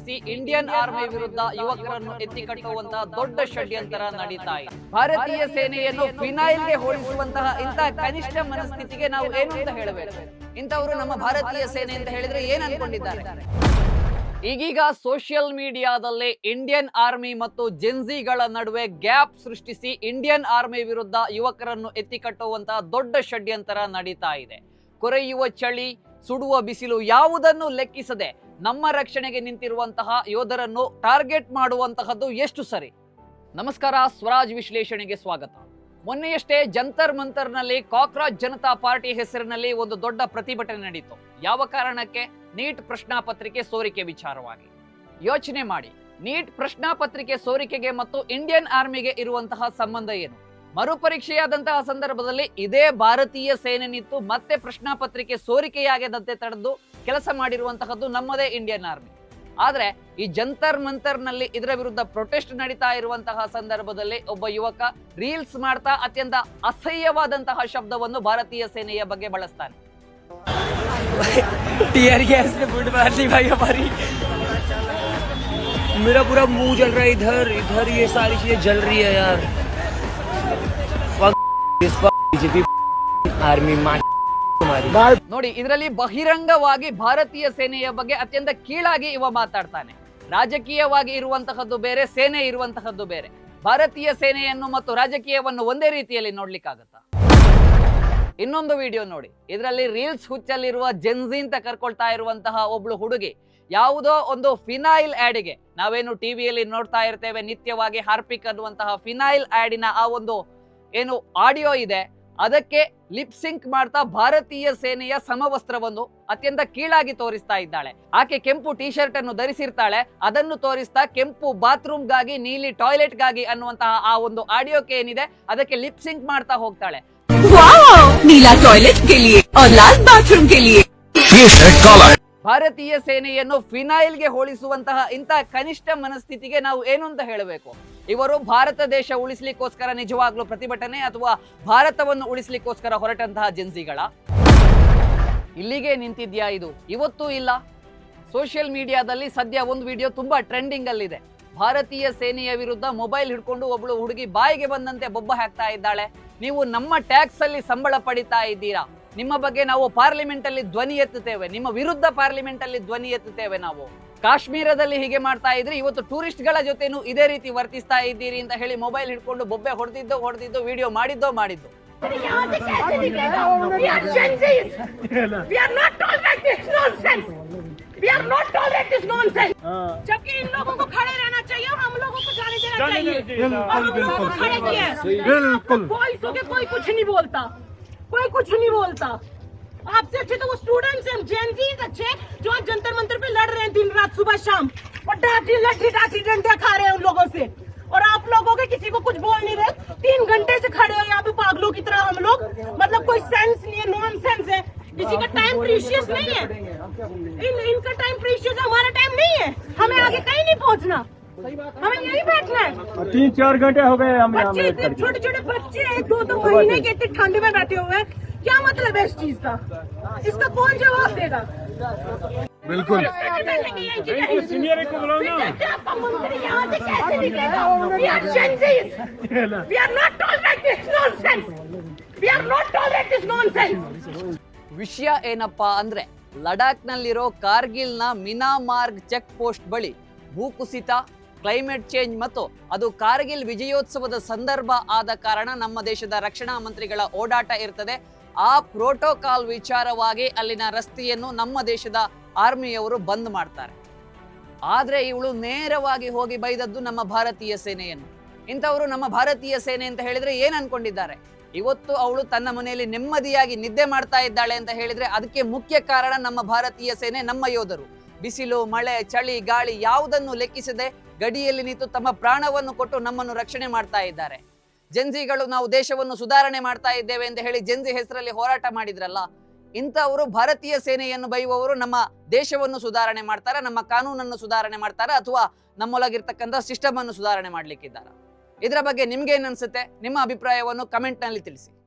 ಸೃಷ್ಟಿಸಿ Indian army ವಿರುದ್ಧ ಯುವಕರನ್ನು ಎತ್ತಿಕಟ್ಟುವಂತಹ ದೊಡ್ಡ ಷಡ್ಯಂತರ ನಡೀತಾ ಇದೆ. ಭಾರತೀಯ ಸೇನೆಯನ್ನು ಫಿನೈಲ್ಗೆ ಹೋಲಿಸುವಂತಹ ಇಂತಹ ಕನಿಷ್ಠ ಮನಸ್ಥಿತಿಗೆ ನಾವು ಏನು ಅಂತ ಹೇಳಬೇಕು? ಇಂಥವರು ನಮ್ಮ ಭಾರತೀಯ ಸೇನೆ ಅಂತ ಹೇಳಿದ್ರೆ ಏನ್ ಅನ್ಕೊಂಡಿದ್ದಾರೆ? ಈಗೀಗ ಸೋಷಿಯಲ್ ಮೀಡಿಯಾದಲ್ಲಿ ಇಂಡಿಯನ್ ಆರ್ಮಿ ಮತ್ತು ಜೆನ್ಸಿಗಳ ನಡುವೆ ಗ್ಯಾಪ್ ಸೃಷ್ಟಿಸಿ ಇಂಡಿಯನ್ ಆರ್ಮಿ ವಿರುದ್ಧ ಯುವಕರನ್ನು ಎತ್ತಿಕಟ್ಟುವಂತಹ ದೊಡ್ಡ ಷಡ್ಯಂತರ ನಡೀತಾ ಇದೆ. ಕೊರೆಯುವ ಚಳಿ, ಸುಡುವ ಬಿಸಿಲು ಯಾವುದನ್ನು ಲೆಕ್ಕಿಸದೆ ನಮ್ಮ ರಕ್ಷಣೆಗೆ ನಿಂತಿರುವಂತಹ ಯೋಧರನ್ನು ಟಾರ್ಗೆಟ್ ಮಾಡುವಂತಹದ್ದು ಎಷ್ಟು ಸರಿ? ನಮಸ್ಕಾರ, ಸ್ವರಾಜ್ ವಿಶ್ಲೇಷಣೆಗೆ ಸ್ವಾಗತ. ಮೊನ್ನೆಯಷ್ಟೇ ಜಂತರ್ ಮಂತರ್ನಲ್ಲಿ ಕಾಕ್ರಾಜ್ ಜನತಾ ಪಾರ್ಟಿ ಹೆಸರಿನಲ್ಲಿ ಒಂದು ದೊಡ್ಡ ಪ್ರತಿಭಟನೆ ನಡೀತು. ಯಾವ ಕಾರಣಕ್ಕೆ? ನೀಟ್ ಪ್ರಶ್ನಾ ಪತ್ರಿಕೆ ಸೋರಿಕೆ ವಿಚಾರವಾಗಿ. ಯೋಚನೆ ಮಾಡಿ, ನೀಟ್ ಪ್ರಶ್ನಾ ಪತ್ರಿಕೆ ಸೋರಿಕೆಗೆ ಮತ್ತು ಇಂಡಿಯನ್ ಆರ್ಮಿಗೆ ಇರುವಂತಹ ಸಂಬಂಧ ಏನು? ಮರುಪರೀಕ್ಷೆಯಾದಂತಹ ಸಂದರ್ಭದಲ್ಲಿ ಇದೇ ಭಾರತೀಯ ಸೇನೆ ನಿಂತು ಮತ್ತೆ ಪ್ರಶ್ನಾ ಪತ್ರಿಕೆ ಸೋರಿಕೆಯಾಗದಂತೆ ತಡೆದು ಕೆಲಸ ಮಾಡಿರುವಂತಹದ್ದು ನಮ್ಮದೇ ಇಂಡಿಯನ್ ಆರ್ಮಿ. ಆದ್ರೆ ಈ ಜಂತರ್ ಮಂತರ್ನಲ್ಲಿ ಇದರ ವಿರುದ್ಧ ಪ್ರೊಟೆಸ್ಟ್ ನಡೀತಾ ಇರುವಂತಹ ಸಂದರ್ಭದಲ್ಲಿ ಒಬ್ಬ ಯುವಕ ರೀಲ್ಸ್ ಮಾಡ್ತಾ ಅತ್ಯಂತ ಅಸಹ್ಯವಾದಂತಹ ಶಬ್ದವನ್ನು ಭಾರತೀಯ ಸೇನೆಯ ಬಗ್ಗೆ ಬಳಸ್ತಾನೆ. टीयर गैस ने बुट मार ली भाई हमारी। मेरा पूरा मुंह जल रहा है, इधर इधर ये सारी चीजें जल रही है यार। बीजेपी आर्मी ನೋಡಿ, ಇದರಲ್ಲಿ ಬಹಿರಂಗವಾಗಿ ಭಾರತೀಯ ಸೇನೆಯ ಬಗ್ಗೆ ಅತ್ಯಂತ ಕೀಳಾಗಿ ಇವ ಮಾತಾಡ್ತಾನೆ. ರಾಜಕೀಯವಾಗಿ ಇರುವಂತಹದ್ದು ಬೇರೆ, ಸೇನೆ ಇರುವಂತಹದ್ದು ಬೇರೆ. ಭಾರತೀಯ ಸೇನೆಯನ್ನು ಮತ್ತು ರಾಜಕೀಯವನ್ನು ಒಂದೇ ರೀತಿಯಲ್ಲಿ ನೋಡ್ಲಿಕ್ಕಾಗತ್ತಾ? ಇನ್ನೊಂದು ವಿಡಿಯೋ ನೋಡಿ, ಇದರಲ್ಲಿ ರೀಲ್ಸ್ ಹುಚ್ಚಲ್ಲಿರುವ ಜೆನ್ಸಿ ಅಂತ ಕರ್ಕೊಳ್ತಾ ಇರುವಂತಹ ಒಬ್ಳು ಹುಡುಗಿ ಯಾವುದೋ ಒಂದು ಫಿನೈಲ್ ಆಡಿಗೆ, ನಾವೇನು ಟಿವಿಯಲ್ಲಿ ನೋಡ್ತಾ ಇರ್ತೇವೆ ನಿತ್ಯವಾಗಿ ಹಾರ್ಪಿಕ್ ಅನ್ನುವಂತಹ ಫಿನೈಲ್ ಆಡಿನ ಆ ಒಂದು ಏನು ಆಡಿಯೋ ಇದೆ, ಅದಕ್ಕೆ ಲಿಪ್ ಸಿಂಕ್ ಮಾಡ್ತಾ ಭಾರತೀಯ ಸೇನೆಯ ಸಮವಸ್ತ್ರವನ್ನು ಅತ್ಯಂತ ಕೀಳಾಗಿ ತೋರಿಸ್ತಾ ಇದ್ದಾಳೆ. ಆಕೆ ಕೆಂಪು ಟಿ ಶರ್ಟ್ ಅನ್ನು ಧರಿಸಿರ್ತಾಳೆ, ಅದನ್ನು ತೋರಿಸ್ತಾ ಕೆಂಪು ಬಾತ್ರೂಮ್ಗಾಗಿ, ನೀಲಿ ಟಾಯ್ಲೆಟ್ಗಾಗಿ ಅನ್ನುವಂತಹ ಆ ಒಂದು ಆಡಿಯೋಕ್ಕೆ ಏನಿದೆ ಅದಕ್ಕೆ ಲಿಪ್ ಸಿಂಕ್ ಮಾಡ್ತಾ ಹೋಗ್ತಾಳೆ. नीला टॉयलेट के लिए और लाल बाथरूम के लिए। ಭಾರತೀಯ ಸೇನೆಯನ್ನು ಫಿನೈಲ್ಗೆ ಹೋಲಿಸುವಂತಹ ಇಂತಹ ಕನಿಷ್ಠ ಮನಸ್ಥಿತಿಗೆ ನಾವು ಏನು ಅಂತ ಹೇಳಬೇಕು? ಇವರು ಭಾರತ ದೇಶ ಉಳಿಸ್ಲಿಕ್ಕೋಸ್ಕರ ನಿಜವಾಗ್ಲೂ ಪ್ರತಿಭಟನೆ ಅಥವಾ ಭಾರತವನ್ನು ಉಳಿಸ್ಲಿಕ್ಕೋಸ್ಕರ ಹೊರಟಂತಹ ಜೆನ್ಸಿಗಳ? ಇಲ್ಲಿಗೆ ನಿಂತಿದ್ಯಾ ಇದು? ಇವತ್ತೂ ಇಲ್ಲ. ಸೋಷಿಯಲ್ ಮೀಡಿಯಾದಲ್ಲಿ ಸದ್ಯ ಒಂದು ವಿಡಿಯೋ ತುಂಬಾ ಟ್ರೆಂಡಿಂಗ್ ಅಲ್ಲಿದೆ. ಭಾರತೀಯ ಸೇನೆಯ ವಿರುದ್ಧ ಮೊಬೈಲ್ ಹಿಡ್ಕೊಂಡು ಒಬ್ಳು ಹುಡುಗಿ ಬಾಯಿಗೆ ಬಂದಂತೆ ಬೊಬ್ಬ ಹಾಕ್ತಾ ಇದ್ದಾಳೆ. ನೀವು ನಮ್ಮ ಟ್ಯಾಕ್ಸ್ ಅಲ್ಲಿ ಸಂಬಳ ಪಡಿತಾ ಇದ್ದೀರಾ, ನಿಮ್ಮ ಬಗ್ಗೆ ನಾವು ಪಾರ್ಲಿಮೆಂಟ್ ಅಲ್ಲಿ ಧ್ವನಿ ಎತ್ತುತ್ತೇವೆ, ನಿಮ್ಮ ವಿರುದ್ಧ ಪಾರ್ಲಿಮೆಂಟ್ ಅಲ್ಲಿ ಧ್ವನಿ ಎತ್ತುತ್ತೇವೆ ನಾವು. ಕಾಶ್ಮೀರದಲ್ಲಿ ಹೀಗೆ ಮಾಡ್ತಾ ಇದ್ರಿ, ಇವತ್ತು ಟೂರಿಸ್ಟ್ ಗಳ ಜೊತೆನೂ ಇದೇ ರೀತಿ ವರ್ತಿಸ್ತಾ ಇದ್ದೀರಿ ಅಂತ ಹೇಳಿ ಮೊಬೈಲ್ ಹಿಡ್ಕೊಂಡು ಬೊಬ್ಬೆ ಹೊಡೆದಿದ್ದು ವಿಡಿಯೋ ಮಾಡಿದ್ದು. We are not tolerate this nonsense. जबकि इन लोगों को खड़े रहना चाहिए और हम लोगों को जाने देना चाहिए। और हम लोगों को खड़े किए बिल्कुल। कोई सो के कोई कुछ नहीं बोलता, कोई कुछ नहीं बोलता। आपसे अच्छे तो वो स्टूडेंट्स हैं, जेनजीज अच्छे जो आज जंतर मंतर पे लड़ रहे हैं दिन रात सुबह शाम और लाठी डंडा खा रहे हैं उन लोगों से। और आप लोगों के किसी को कुछ बोल नहीं रहे। 3 घंटे से खड़े हो यहाँ पे पागलों की तरह हम लोग, मतलब कोई सेंस नहीं है, नॉन सेंस है। किसी का टाइम प्रीशियस नहीं है, इनका टाइम प्रीशियस है, हमारा टाइम नहीं है। हमें आगे कहीं नहीं पहुंचना, हमें यही बैठना है। 3-4 घंटे हो गए हम यहाँ बच्चे, छोटे छोटे बच्चे 2-2 महीने के इतने ठंड में बैठे हुए हैं। क्या मतलब है इस चीज का? इसका कौन जवाब देगा? बिल्कुल सीनियर को बुलाओ ना। आपका मंत्री यहाँ से कैसे निकलेगा? We are Chinese. We are not tolerate this nonsense. We are not tolerate this nonsense. ವಿಷಯ ಏನಪ್ಪಾ ಅಂದ್ರೆ, ಲಡಾಖ್ ನಲ್ಲಿರೋ ಕಾರ್ಗಿಲ್ನ ಮಿನಾಮಾರ್ಗ್ ಚೆಕ್ ಪೋಸ್ಟ್ ಬಳಿ ಭೂಕುಸಿತ, ಕ್ಲೈಮೇಟ್ ಚೇಂಜ್ ಮತ್ತು ಅದು ಕಾರ್ಗಿಲ್ ವಿಜಯೋತ್ಸವದ ಸಂದರ್ಭ ಆದ ಕಾರಣ ನಮ್ಮ ದೇಶದ ರಕ್ಷಣಾ ಮಂತ್ರಿಗಳ ಓಡಾಟ ಇರ್ತದೆ. ಆ ಪ್ರೋಟೋಕಾಲ್ ವಿಚಾರವಾಗಿ ಅಲ್ಲಿನ ರಸ್ತೆಯನ್ನು ನಮ್ಮ ದೇಶದ ಆರ್ಮಿಯವರು ಬಂದ್ ಮಾಡ್ತಾರೆ. ಆದ್ರೆ ಇವಳು ನೇರವಾಗಿ ಹೋಗಿ ಬೈದದ್ದು ನಮ್ಮ ಭಾರತೀಯ ಸೇನೆಯನ್ನು. ಇಂಥವರು ನಮ್ಮ ಭಾರತೀಯ ಸೇನೆ ಅಂತ ಹೇಳಿದ್ರೆ ಏನ್ ಅನ್ಕೊಂಡಿದ್ದಾರೆ? ಇವತ್ತು ಅವಳು ತನ್ನ ಮನೆಯಲ್ಲಿ ನೆಮ್ಮದಿಯಾಗಿ ನಿದ್ದೆ ಮಾಡ್ತಾ ಇದ್ದಾಳೆ ಅಂತ ಹೇಳಿದ್ರೆ ಅದಕ್ಕೆ ಮುಖ್ಯ ಕಾರಣ ನಮ್ಮ ಭಾರತೀಯ ಸೇನೆ, ನಮ್ಮ ಯೋಧರು. ಬಿಸಿಲು, ಮಳೆ, ಚಳಿ, ಗಾಳಿ ಯಾವುದನ್ನು ಲೆಕ್ಕಿಸದೆ ಗಡಿಯಲ್ಲಿ ನಿಂತು ತಮ್ಮ ಪ್ರಾಣವನ್ನು ಕೊಟ್ಟು ನಮ್ಮನ್ನು ರಕ್ಷಣೆ ಮಾಡ್ತಾ ಇದ್ದಾರೆ. ಜೆನ್ಸಿಗಳು ನಾವು ದೇಶವನ್ನು ಸುಧಾರಣೆ ಮಾಡ್ತಾ ಇದ್ದೇವೆ ಅಂತ ಹೇಳಿ ಜೆನ್ಸಿ ಹೆಸರಲ್ಲಿ ಹೋರಾಟ ಮಾಡಿದ್ರಲ್ಲ, ಇಂಥವರು ಭಾರತೀಯ ಸೇನೆಯನ್ನು ಬೈಯುವವರು ನಮ್ಮ ದೇಶವನ್ನು ಸುಧಾರಣೆ ಮಾಡ್ತಾರ, ನಮ್ಮ ಕಾನೂನನ್ನು ಸುಧಾರಣೆ ಮಾಡ್ತಾರ, ಅಥವಾ ನಮ್ಮೊಳಗಿರ್ತಕ್ಕಂಥ ಸಿಸ್ಟಮ್ ಅನ್ನು ಸುಧಾರಣೆ ಮಾಡ್ಲಿಕ್ಕಿದ್ದಾರ? ಇದರ ಬಗ್ಗೆ ನಿಮ್ಗೆ ಏನ್ ಅನ್ಸುತ್ತೆ? ನಿಮ್ಮ ಅಭಿಪ್ರಾಯವನ್ನು ಕಮೆಂಟ್ ನಲ್ಲಿ ತಿಳಿಸಿ.